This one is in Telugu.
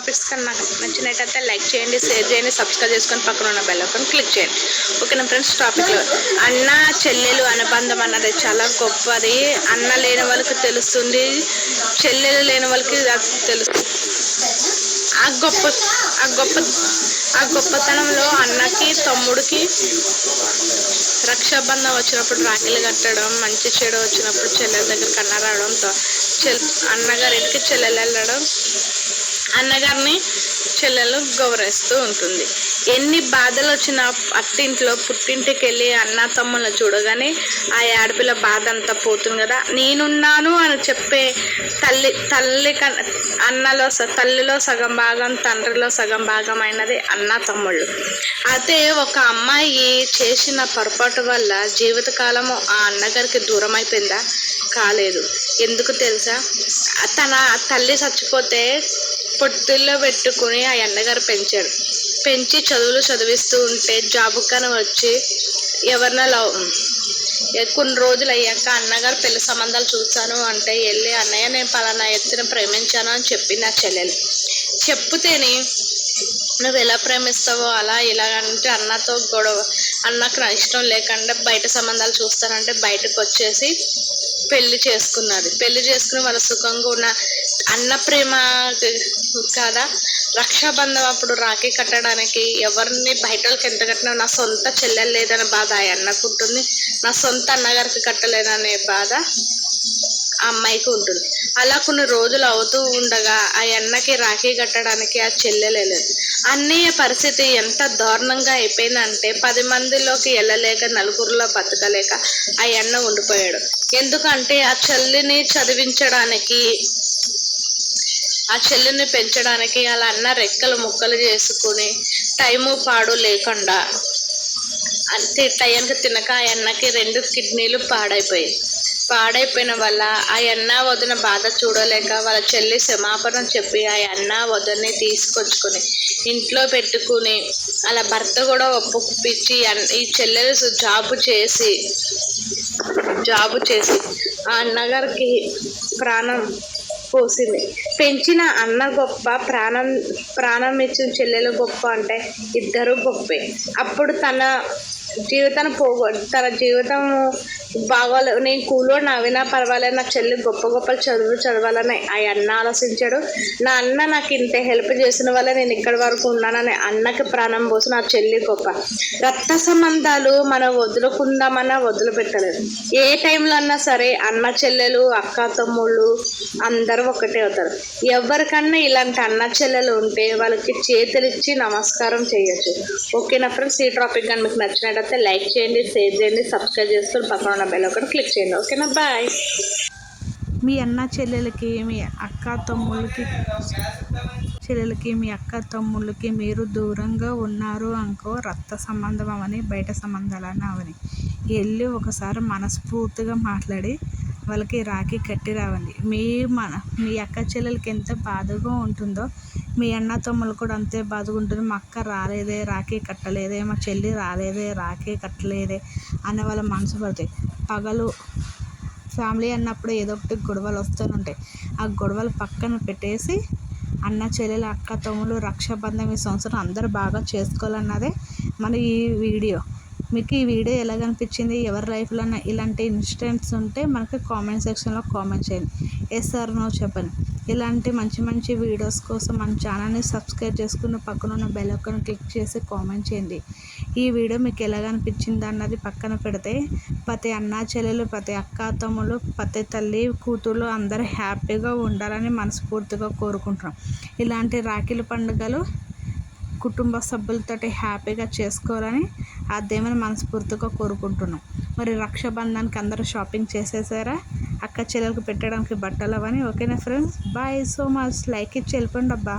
టాపిక్స్ కానీ నాకు నచ్చినట్టయితే లైక్ చేయండి, షేర్ చేయండి, సబ్స్క్రైబ్ చేసుకొని పక్కన ఉన్న బెల్ ఐకాన్ క్లిక్ చేయండి. ఓకేనా ఫ్రెండ్స్? టాపిక్లో అన్న చెల్లెలు అనుబంధం అన్నది చాలా గొప్పది. అన్న లేని వాళ్ళకి తెలుస్తుంది, చెల్లెలు లేని వాళ్ళకి తెలుస్తుంది. ఆ గొప్ప ఆ గొప్ప ఆ గొప్పతనంలో అన్నకి తమ్ముడికి రక్షాబంధం వచ్చినప్పుడు రాఖీలు కట్టడం, మంచి చెడు వచ్చినప్పుడు చెల్లెల దగ్గరికి అన్న రావడంతో అన్నగారింటికి చెల్లెలు వెళ్ళడం, అన్నగారిని చెల్లెలు గౌరవిస్తూ ఉంటుంది. ఎన్ని బాధలు వచ్చినా అత్తింట్లో పుట్టింటికి వెళ్ళి అన్న తమ్ముళ్ళని చూడగానే ఆ ఆడపిల్ల బాధ అంతా పోతుంది కదా. నేనున్నాను అని చెప్పే తల్లి తల్లిలో సగం భాగం, తండ్రిలో సగం భాగం అయినది అన్న తమ్ముళ్ళు. అయితే ఒక అమ్మాయి చేసిన పొరపాటు వల్ల జీవితకాలము ఆ అన్నగారికి దూరం అయిపోయిందా? కాలేదు. ఎందుకు తెలుసా? తన తల్లి చచ్చిపోతే పొత్తిల్లో పెట్టుకుని ఆ అన్నగారు పెంచి చదువులు చదివిస్తూ ఉంటే జాబు కానీ వచ్చి ఎవరినో కొన్ని రోజులు అయ్యాక అన్నగారు పెళ్లి సంబంధాలు చూస్తాను అంటే వెళ్ళి అన్నయ్య నేను పలానా ఎత్తున ప్రేమించాను అని చెప్పింది నా చెల్లెలు. చెప్తేనే నువ్వు ఎలా ప్రేమిస్తావో అలా ఇలాగంటే అన్నతో గొడవ, అన్నకు నా ఇష్టం లేకుండా బయట సంబంధాలు చూస్తానంటే బయటకు వచ్చేసి పెళ్లి చేసుకున్నది. పెళ్లి చేసుకుని వాళ్ళ సుఖంగా ఉన్న అన్న ప్రేమ కదా. రక్షాబంధం అప్పుడు రాఖీ కట్టడానికి ఎవరిని బయట వాళ్ళకి ఎంత కట్టినా నా సొంత చెల్లెలు లేదనే బాధ ఆ అన్నకు ఉంటుంది, నా సొంత అన్నగారికి కట్టలేదనే బాధ ఆ అమ్మాయికి ఉంటుంది. అలా కొన్ని రోజులు అవుతూ ఉండగా ఆ అన్నకి రాఖీ కట్టడానికి ఆ చెల్లెలు వెళ్ళదు. అన్నయ్య పరిస్థితి ఎంత దారుణంగా అయిపోయిందంటే 10 మందిలోకి వెళ్ళలేక, నలుగురిలో బతకలేక ఆ అన్న ఉండిపోయాడు. ఎందుకంటే ఆ చెల్లిని చదివించడానికి, ఆ చెల్లిని పెంచడానికి అలా అన్న రెక్కలు ముక్కలు చేసుకుని టైము పాడు లేకుండా అంతే టైంకి తినక ఆ అన్నకి 2 కిడ్నీలు పాడైపోయిన వల్ల ఆ అన్న వదిన బాధ చూడలేక వాళ్ళ చెల్లి క్షమాపణ చెప్పి ఆ అన్న వదిని తీసుకొచ్చుకొని ఇంట్లో పెట్టుకుని అలా భర్త కూడా ఒప్పుపిచ్చి ఈ చెల్లెలు జాబు చేసి ఆ అన్నగారికి ప్రాణం పోసింది. పెంచిన అన్న గొప్ప, ప్రాణం ఇచ్చిన చెల్లెలు గొప్ప అంటే ఇద్దరు గొప్పే. అప్పుడు తన జీవితం బాగోలేదు, నేను కూలోడు నవ్వినా పర్వాలేదు, నా చెల్లి గొప్ప చదవాలని ఆ అన్న ఆలోచించాడు. నా అన్న నాకు ఇంత హెల్ప్ చేసిన వల్ల నేను ఇక్కడి వరకు ఉన్నానని అన్నకి ప్రాణం పోసి నా చెల్లి గొప్ప. రక్త సంబంధాలు మనం వదులుకుందామన్నా వదిలిపెట్టలేదు. ఏ టైంలో అన్నా సరే అన్న చెల్లెలు, అక్క తమ్ముళ్ళు అందరూ ఒకటే అవుతారు. ఎవరికన్నా ఇలాంటి అన్న చెల్లెలు ఉంటే వాళ్ళకి చేతులిచ్చి నమస్కారం చేయొచ్చు. ఓకేనా ఫ్రెండ్స్? ఈ టాపిక్ కానీ మీకు నచ్చినట్టయితే లైక్ చేయండి, షేర్ చేయండి, సబ్స్క్రైబ్ చేసుకొని పక్కన ఉన్న బెల్ ఐకాన్ క్లిక్ చేయండి. ఓకేనా? బాయ్. మీ అన్న చెల్లెలకి, మీ అక్క తమ్ముళ్ళకి మీరు దూరంగా ఉన్నారు అనుకో, రక్త సంబంధం అవని బయట సంబంధాలని అవని వెళ్ళి ఒకసారి మనస్ఫూర్తిగా మాట్లాడి వాళ్ళకి రాఖీ కట్టి రావండి. మీ అక్క చెల్లెలకి ఎంత బాధగా ఉంటుందో మీ అన్న తమ్ముళ్ళు కూడా అంతే బాధగా ఉంటుంది. మా అక్క రాలేదే రాఖీ కట్టలేదే, మా చెల్లి రాలేదే రాఖీ కట్టలేదే అనే వాళ్ళ మనసు పడతాయి. పగలు ఫ్యామిలీ అన్నప్పుడు ఏదో ఒకటి గొడవలు వస్తూనే ఉంటాయి. ఆ గొడవలు పక్కన పెట్టేసి అన్న చెల్లెలు, అక్క తమ్ముళ్ళు రక్షాబంధం ఈ సంవత్సరం అందరూ బాగా చేసుకోవాలన్నదే మన ఈ వీడియో. మీకు ఈ వీడియో ఎలాగనిపించింది? ఎవరి లైఫ్లో ఇలాంటి ఇన్సిడెంట్స్ ఉంటే మనకి కామెంట్ సెక్షన్లో కామెంట్ చేయండి. ఎస్ ఆర్ నో చెప్పండి. ఇలాంటి మంచి వీడియోస్ కోసం మన ఛానల్ని సబ్స్క్రైబ్ చేసుకుని పక్కన ఉన్న బెల్ ఐకాన్ క్లిక్ చేసి కామెంట్ చేయండి. ఈ వీడియో మీకు ఎలాగనిపించింది అన్నది పక్కన పెడితే ప్రతి అన్న చెల్లెలు, ప్రతి అక్క తమ్ముళ్ళు, ప్రతి తల్లి కూతుళ్ళు అందరూ హ్యాపీగా ఉండాలని మనస్ఫూర్తిగా కోరుకుంటున్నాం. ఇలాంటి రాఖీల పండుగలు కుటుంబ సభ్యులతోటి హ్యాపీగా చేసుకోవాలని ఆ దేవుని మనస్ఫూర్తిగా కోరుకుంటున్నాం. మరి రక్షాబంధానికి అందరూ షాపింగ్ చేసేసారా? అక్క చెల్లెలకు పెట్టడానికి బట్టలు అవని. ఓకేనా friends? Bye so much. Like ఇచ్చి వెళ్ళిపోండి అబ్బా.